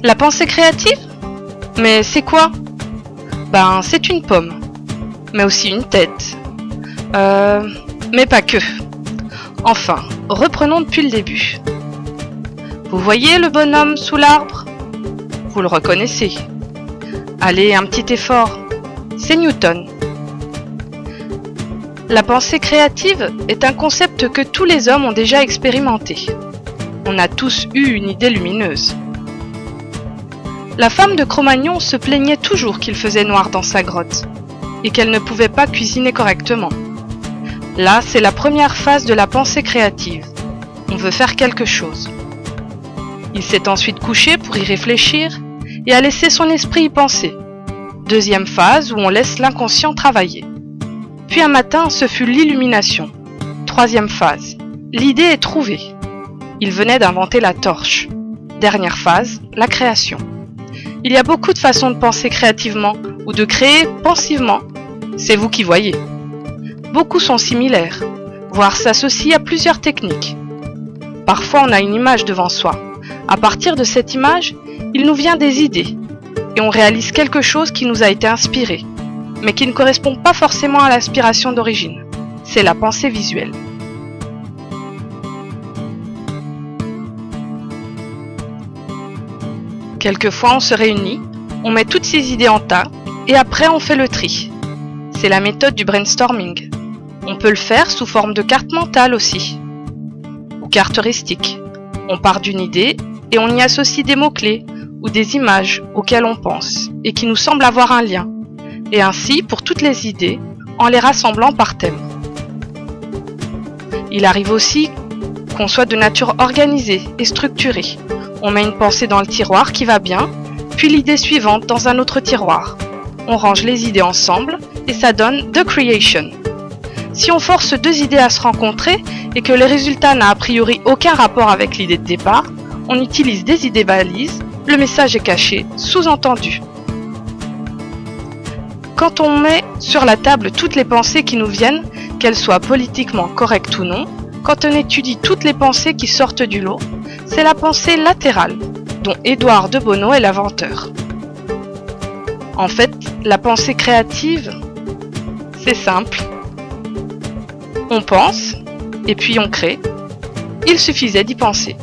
La pensée créative? Mais c'est quoi? Ben, c'est une pomme, mais aussi une tête. Mais pas que. Enfin, reprenons depuis le début. Vous voyez le bonhomme sous l'arbre? Vous le reconnaissez. Allez, un petit effort. C'est Newton. La pensée créative est un concept que tous les hommes ont déjà expérimenté. On a tous eu une idée lumineuse. La femme de Cro-Magnon se plaignait toujours qu'il faisait noir dans sa grotte et qu'elle ne pouvait pas cuisiner correctement. Là, c'est la première phase de la pensée créative. On veut faire quelque chose. Il s'est ensuite couché pour y réfléchir et a laissé son esprit y penser. Deuxième phase où on laisse l'inconscient travailler. Puis un matin, ce fut l'illumination. Troisième phase. L'idée est trouvée. Il venait d'inventer la torche. Dernière phase, la création. Il y a beaucoup de façons de penser créativement ou de créer pensivement. C'est vous qui voyez. Beaucoup sont similaires, voire s'associent à plusieurs techniques. Parfois, on a une image devant soi. À partir de cette image, il nous vient des idées et on réalise quelque chose qui nous a été inspiré, mais qui ne correspond pas forcément à l'inspiration d'origine. C'est la pensée visuelle. Quelquefois, on se réunit, on met toutes ces idées en tas, et après on fait le tri. C'est la méthode du brainstorming. On peut le faire sous forme de carte mentale aussi, ou carte heuristique. On part d'une idée, et on y associe des mots-clés, ou des images auxquelles on pense, et qui nous semblent avoir un lien. Et ainsi pour toutes les idées, en les rassemblant par thème. Il arrive aussi qu'on soit de nature organisée et structurée. On met une pensée dans le tiroir qui va bien, puis l'idée suivante dans un autre tiroir. On range les idées ensemble et ça donne The Creation. Si on force deux idées à se rencontrer et que le résultat n'a a priori aucun rapport avec l'idée de départ, on utilise des idées balises, le message est caché, sous-entendu. Quand on met sur la table toutes les pensées qui nous viennent, qu'elles soient politiquement correctes ou non, quand on étudie toutes les pensées qui sortent du lot, c'est la pensée latérale, dont Édouard de Bonneau est l'inventeur. En fait, la pensée créative, c'est simple. On pense, et puis on crée. Il suffisait d'y penser.